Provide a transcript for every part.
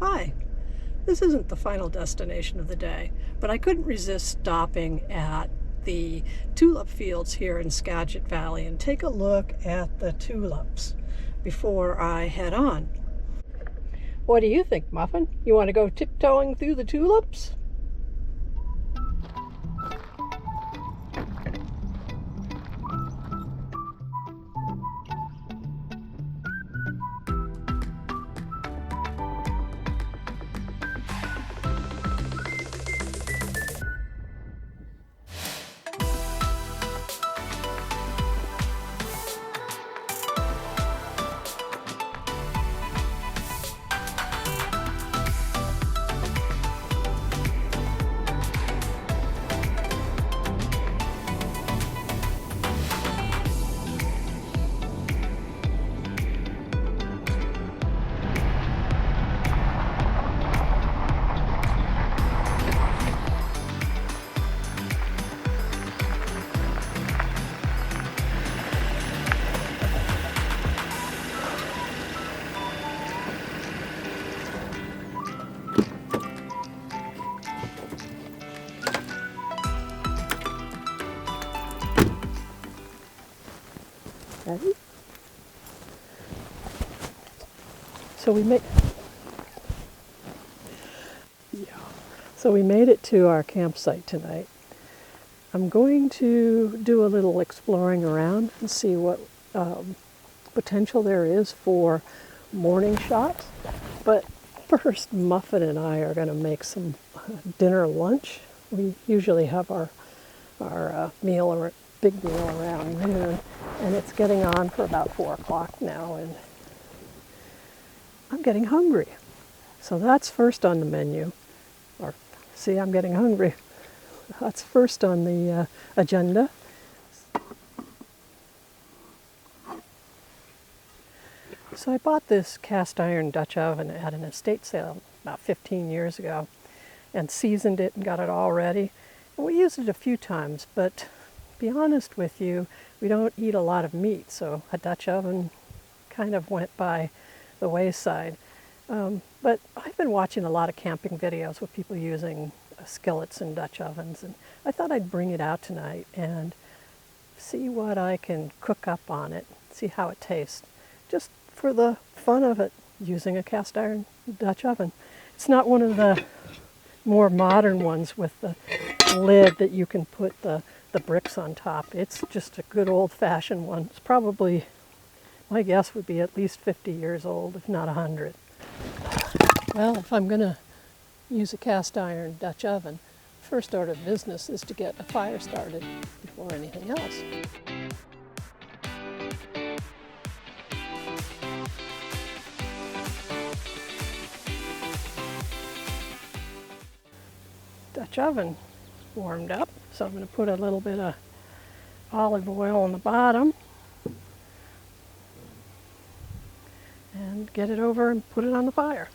Hi, this isn't the final destination of the day, but I couldn't resist stopping at the tulip fields here in Skagit Valley and take a look at the tulips before I head on. What do you think, Muffin? You want to go tiptoeing through the tulips? Ready? So we made it to our campsite tonight. I'm going to do a little exploring around and see what potential there is for morning shots. But first, Muffin and I are going to make some dinner lunch. We usually have our meal or big meal around noon, and it's getting on for about 4 o'clock now, and I'm getting hungry. So that's first on the menu. Or, see, I'm getting hungry. That's first on the agenda. So I bought this cast iron Dutch oven at an estate sale about 15 years ago and seasoned it and got it all ready. And we used it a few times, but to be honest with you, we don't eat a lot of meat, so a Dutch oven kind of went by the wayside. But I've been watching a lot of camping videos with people using skillets and Dutch ovens, and I thought I'd bring it out tonight and see what I can cook up on it, see how it tastes, just for the fun of it, using a cast iron Dutch oven. It's not one of the more modern ones with the lid that you can put the bricks on top. It's just a good old-fashioned one. It's probably, my guess would be at least 50 years old, if not 100. Well, if I'm going to use a cast iron Dutch oven, first order of business is to get a fire started before anything else. Dutch oven warmed up, so I'm going to put a little bit of olive oil on the bottom and get it over and put it on the fire.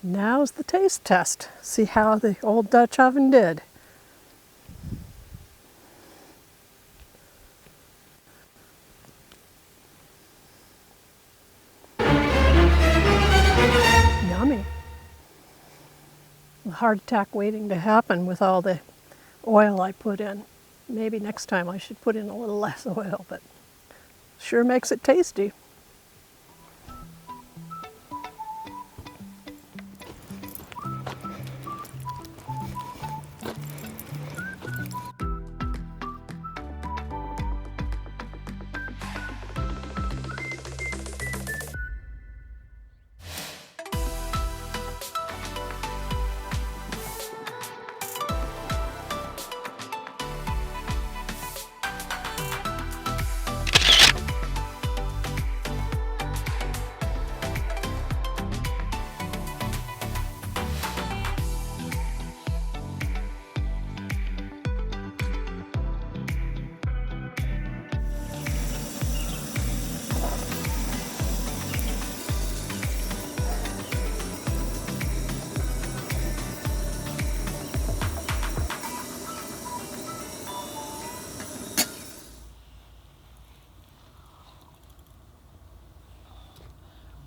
Now's the taste test. See how the old Dutch oven did. Yummy. A heart attack waiting to happen with all the oil I put in. Maybe next time I should put in a little less oil, but sure makes it tasty.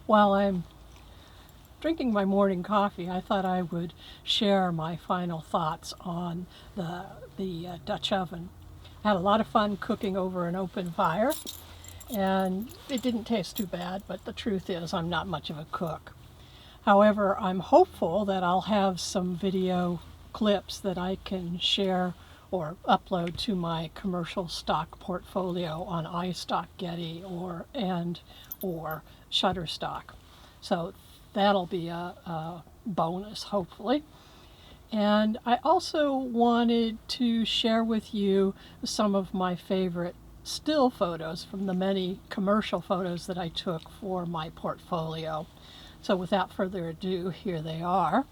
While I'm drinking my morning coffee, I thought I would share my final thoughts on the Dutch oven. I had a lot of fun cooking over an open fire, and it didn't taste too bad, but the truth is I'm not much of a cook. However, I'm hopeful that I'll have some video clips that I can share or upload to my commercial stock portfolio on iStock Getty or Shutterstock. So that'll be a bonus, hopefully. And I also wanted to share with you some of my favorite still photos from the many commercial photos that I took for my portfolio. So without further ado, here they are.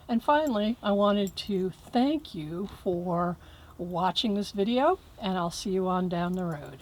And finally, I wanted to thank you for watching this video, and I'll see you on down the road.